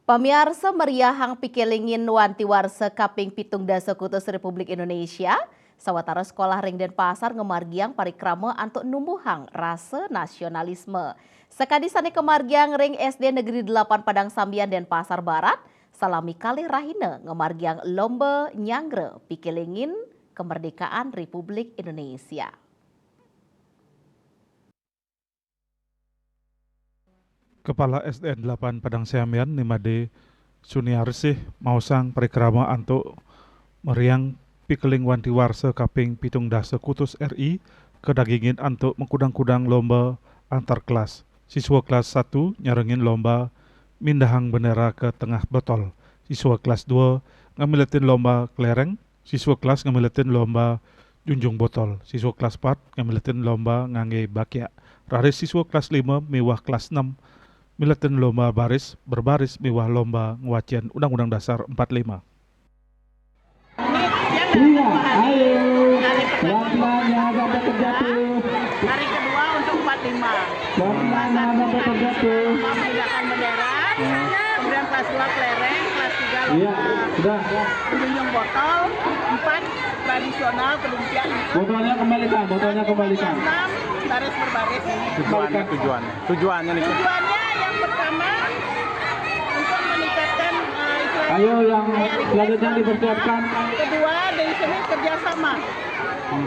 Pamiarsa meriahang pikelingin wanti warsa kaping pitung dasa kutus Republik Indonesia, sawatara sekolah ring Denpasar ngemargiang parikrama antuk numbuhang rasa nasionalisme. Sekadisane kemargiang ring SD Negeri 8 Padang Sambian Denpasar Barat, salami kali rahina ngemargiang lomba nyangre pikelingin kemerdekaan Republik Indonesia. Kepala SDN 8 Padang Sambian Nimade Suniarsih mausang parikrama antuk meriang pikeling wanti warsa kaping pitung dasa kutus RI kedagingin antuk mengkudang-kudang lomba antar kelas. Siswa kelas 1 nyarengin lomba mindahang bendera ke tengah botol. Siswa kelas 2 ngamiletin lomba kelereng. Siswa kelas ngamiletin lomba junjung botol. Siswa kelas 4 ngamiletin lomba ngangge bakya. Raris siswa kelas 5 mewah kelas 6 miletin lomba baris berbaris mewah lomba ngwacian Undang-Undang Dasar 45. Iya, ayo. Pelan-pelan jangan sampai terjatuh. Hari kedua untuk 45. Pelan-pelan jangan sampai terjatuh. Memindahkan bendera. Kemudian kelas 2 kelereng, kelas 3 Iya, sudah. junjung botol, 4 tradisional kedumpian. Botolnya kembalikan, botolnya kembalikan. 6 baris berbaris. Tujuannya nih. Tujuannya yang pertama untuk meningkatkan Ayo yang selanjutnya dipersiapkan. kedua dari sini kerjasama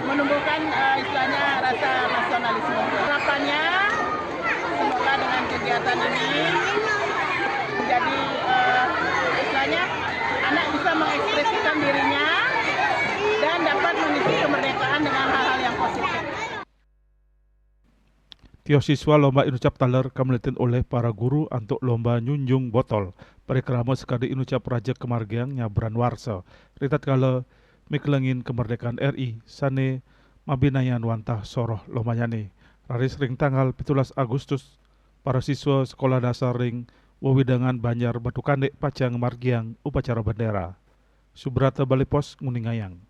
menumbuhkan istilahnya rasa nasionalisme. Harapannya semoga dengan kegiatan ini menjadi istilahnya anak bisa mengekspresikan dirinya dan dapat mengisi kemerdekaan dengan hal-hal yang positif. Tio siswa lomba inucap taler kameletin oleh para guru untuk lomba nyunjung botol. Parikrama sekali inucap raja kemargiang nyabran warsa. Ritat kala mikelengin kemerdekaan RI sane mabinayan wantah soroh lombanyane. Raris ring tanggal 17 Agustus para siswa sekolah dasar ring Wewidangan Banjar Batu Kandek Pacang Margiang upacara bendera. Subrata Balipos Nguningayang.